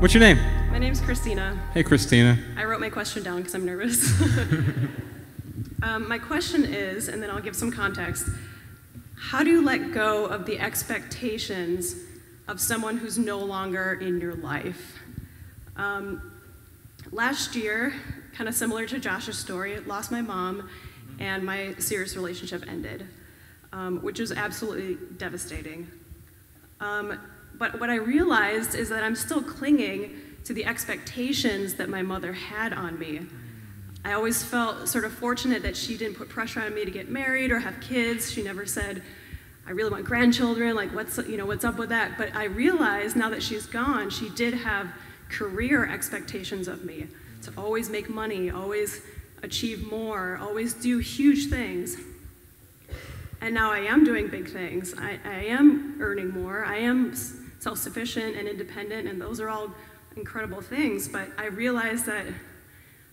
What's your name? My name's Christina. Hey, Christina. I wrote my question down because I'm nervous. My question is, and then I'll give some context, how do you let go of the expectations of someone who's no longer in your life? Last year, kind of similar to Josh's story, I lost my mom and my serious relationship ended, which was absolutely devastating. But what I realized is that I'm still clinging to the expectations that my mother had on me. I always felt sort of fortunate that she didn't put pressure on me to get married or have kids. She never said, I really want grandchildren, like what's up with that? But I realized now that she's gone, she did have career expectations of me to always make money, always achieve more, always do huge things. And now I am doing big things. I am earning more. I am self-sufficient and independent, and those are all incredible things. But I realize that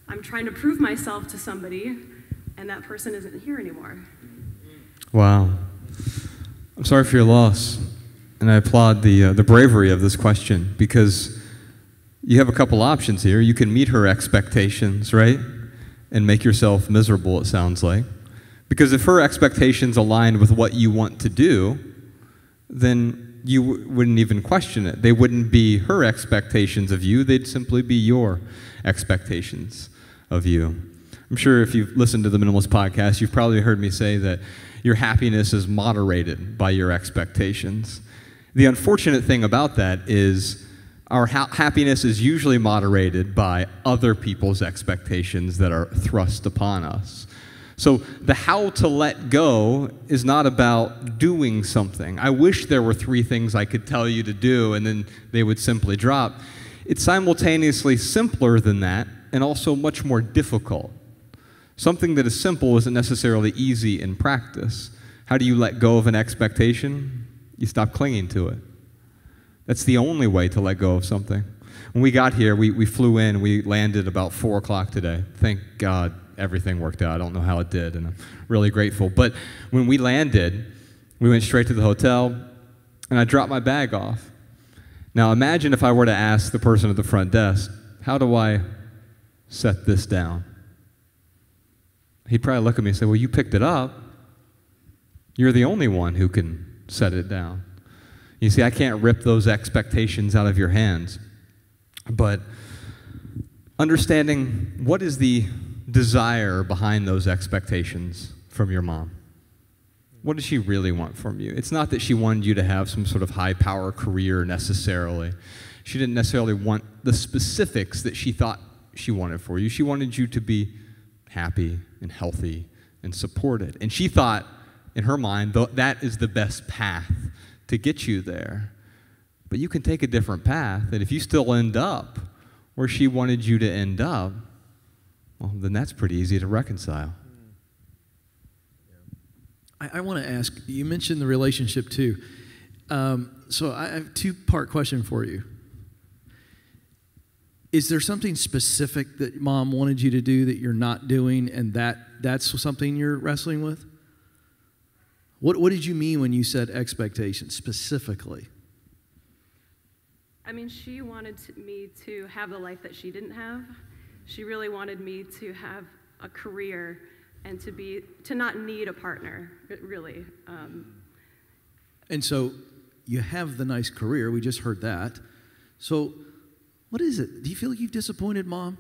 I'm trying to prove myself to somebody, and that person isn't here anymore. Wow. I'm sorry for your loss, and I applaud the bravery of this question, because you have a couple options here. You can meet her expectations, right, and make yourself miserable, it sounds like. Because if her expectations aligned with what you want to do, then you wouldn't even question it. They wouldn't be her expectations of you. They'd simply be your expectations of you. I'm sure if you've listened to the Minimalist podcast, you've probably heard me say that your happiness is moderated by your expectations. The unfortunate thing about that is our happiness is usually moderated by other people's expectations that are thrust upon us. So the how to let go is not about doing something. I wish there were 3 things I could tell you to do and then they would simply drop. It's simultaneously simpler than that and also much more difficult. Something that is simple isn't necessarily easy in practice. How do you let go of an expectation? You stop clinging to it. That's the only way to let go of something. When we got here, we flew in, we landed about 4 o'clock today. Thank God everything worked out. I don't know how it did, and I'm really grateful. But when we landed, we went straight to the hotel, and I dropped my bag off. Now imagine if I were to ask the person at the front desk, how do I set this down? He'd probably look at me and say, well, you picked it up. You're the only one who can set it down. You see, I can't rip those expectations out of your hands. But understanding what is the desire behind those expectations from your mom. What does she really want from you? It's not that she wanted you to have some sort of high-power career necessarily. She didn't necessarily want the specifics that she thought she wanted for you. She wanted you to be happy and healthy and supported. And she thought, in her mind, that is the best path to get you there. But you can take a different path, and if you still end up where she wanted you to end up, well, then that's pretty easy to reconcile. I want to ask, you mentioned the relationship too. So I have a 2-part question for you. Is there something specific that mom wanted you to do that you're not doing, and that's something you're wrestling with? What did you mean when you said expectations specifically? I mean, she wanted me to have the life that she didn't have. She really wanted me to have a career and to not need a partner, really. And so you have the nice career. We just heard that. So what is it? Do you feel like you've disappointed mom?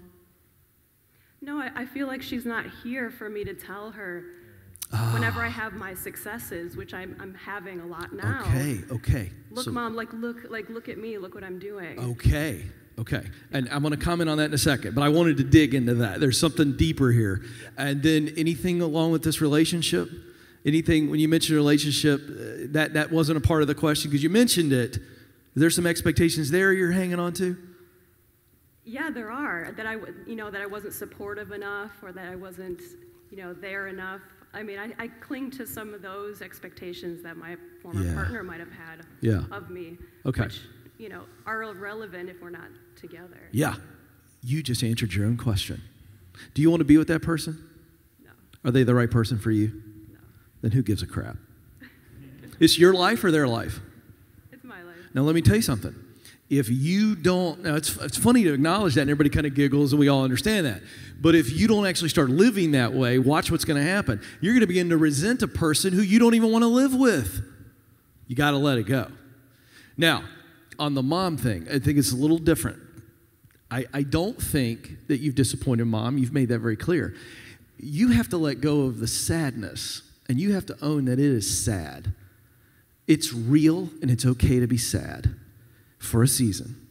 No, I feel like she's not here for me to tell her whenever I have my successes, which I'm having a lot now. Okay. Look, so, Mom, look at me. Look what I'm doing. Okay. And I'm going to comment on that in a second, but I wanted to dig into that. There's something deeper here. And then anything along with this relationship? Anything, when you mentioned relationship, that wasn't a part of the question because you mentioned it. There's some expectations there you're hanging on to? Yeah, there are. That I wasn't supportive enough, or that I wasn't, there enough. I mean, I cling to some of those expectations that my former partner might have had of me, which, are irrelevant if we're not together. Yeah. You just answered your own question. Do you want to be with that person? No. Are they the right person for you? No. Then who gives a crap? It's your life or their life? It's my life. Now, let me tell you something. If you don't, now it's funny to acknowledge that, and everybody kind of giggles, and we all understand that. But if you don't actually start living that way, watch what's going to happen. You're going to begin to resent a person who you don't even want to live with. You got to let it go. Now, on the mom thing, I think it's a little different. I don't think that you've disappointed mom. You've made that very clear. You have to let go of the sadness, and you have to own that it is sad. It's real, and it's okay to be sad for a season,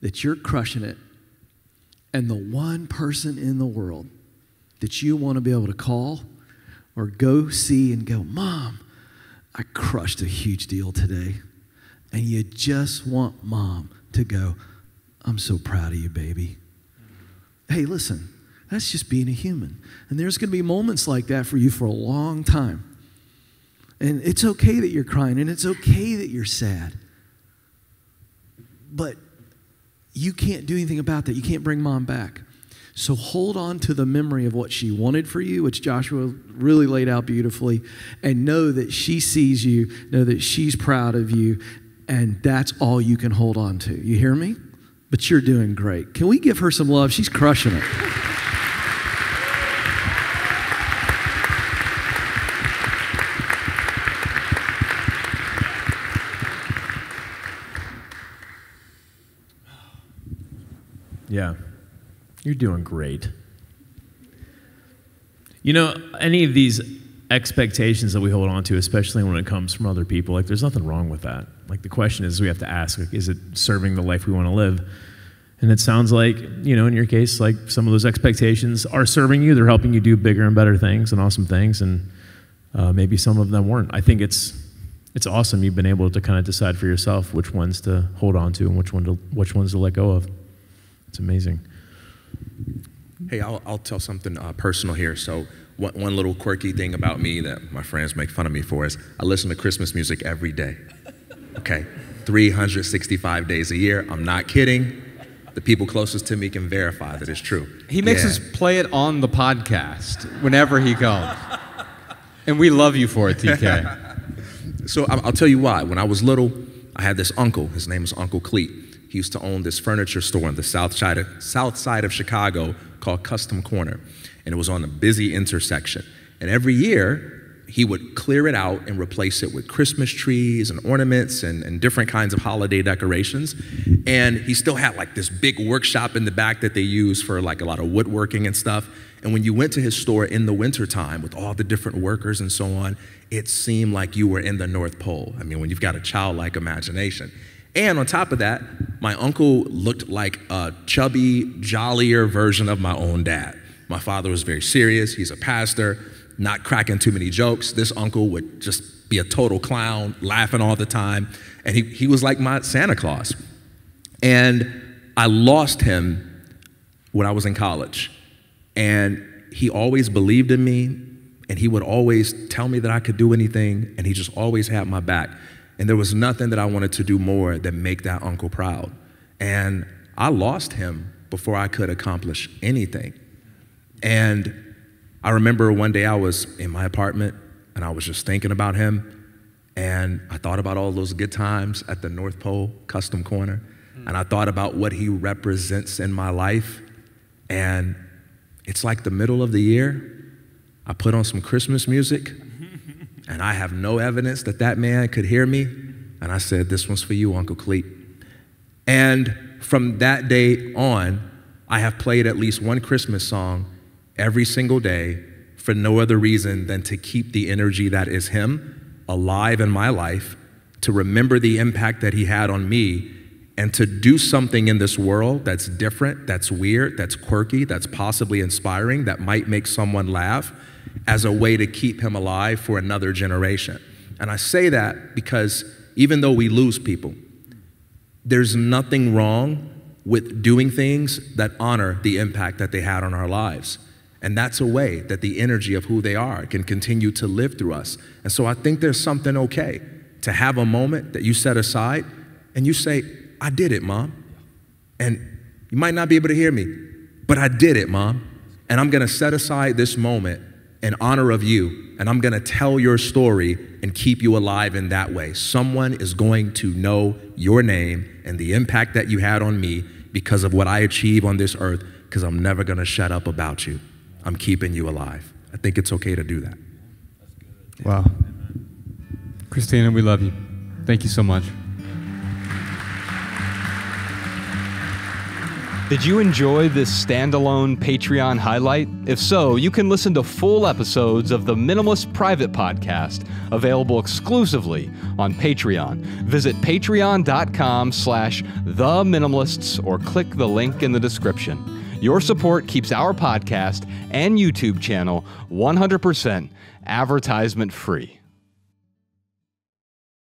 that you're crushing it, and the one person in the world that you want to be able to call or go see and go, Mom, I crushed a huge deal today. And you just want mom to go, I'm so proud of you, baby. Hey, listen, that's just being a human. And there's going to be moments like that for you for a long time. And it's okay that you're crying, and it's okay that you're sad. But you can't do anything about that. You can't bring mom back. So hold on to the memory of what she wanted for you, which Joshua really laid out beautifully, and know that she sees you, know that she's proud of you, and that's all you can hold on to. You hear me? But you're doing great. Can we give her some love? She's crushing it. Yeah, you're doing great. You know, any of these expectations that we hold on to, especially when it comes from other people, like there's nothing wrong with that. Like the question is, we have to ask, like, is it serving the life we want to live? And it sounds like, you know, in your case, like some of those expectations are serving you. They're helping you do bigger and better things and awesome things. And maybe some of them weren't. I think it's awesome you've been able to kind of decide for yourself which ones to hold on to and which ones to let go of. It's amazing. Hey, I'll tell something personal here. So one little quirky thing about me that my friends make fun of me for is I listen to Christmas music every day. Okay, 365 days a year. I'm not kidding. The people closest to me can verify that it's true. He makes us play it on the podcast whenever he comes. And we love you for it, TK. So I'll tell you why. When I was little, I had this uncle. His name was Uncle Cleet. He used to own this furniture store on the south side of Chicago called Custom Corner. And it was on a busy intersection. And every year, he would clear it out and replace it with Christmas trees and ornaments and different kinds of holiday decorations. And he still had like this big workshop in the back that they use for like a lot of woodworking and stuff. And when you went to his store in the wintertime with all the different workers and so on, it seemed like you were in the North Pole. I mean, when you've got a childlike imagination. And on top of that, my uncle looked like a chubby, jollier version of my own dad. My father was very serious. He's a pastor, not cracking too many jokes. This uncle would just be a total clown, laughing all the time. And he was like my Santa Claus. And I lost him when I was in college. And he always believed in me, and he would always tell me that I could do anything, and he just always had my back. And there was nothing that I wanted to do more than make that uncle proud. And I lost him before I could accomplish anything. And I remember one day I was in my apartment and I was just thinking about him, and I thought about all those good times at the North Pole Custom Corner, and I thought about what he represents in my life. And it's like the middle of the year, I put on some Christmas music, and I have no evidence that that man could hear me. And I said, this one's for you, Uncle Cleet. And from that day on, I have played at least one Christmas song every single day for no other reason than to keep the energy that is him alive in my life, to remember the impact that he had on me, and to do something in this world that's different, that's weird, that's quirky, that's possibly inspiring, that might make someone laugh, as a way to keep him alive for another generation. And I say that because even though we lose people, there's nothing wrong with doing things that honor the impact that they had on our lives. And that's a way that the energy of who they are can continue to live through us. And so I think there's something okay to have a moment that you set aside and you say, I did it, Mom. And you might not be able to hear me, but I did it, Mom. And I'm gonna set aside this moment in honor of you, and I'm going to tell your story and keep you alive in that way. Someone is going to know your name and the impact that you had on me because of what I achieve on this earth, because I'm never going to shut up about you. I'm keeping you alive. I think it's okay to do that. Wow. Christina, we love you. Thank you so much. Did you enjoy this standalone Patreon highlight? If so, you can listen to full episodes of the Minimalist Private Podcast, available exclusively on Patreon. Visit patreon.com/theminimalists or click the link in the description. Your support keeps our podcast and YouTube channel 100% advertisement free.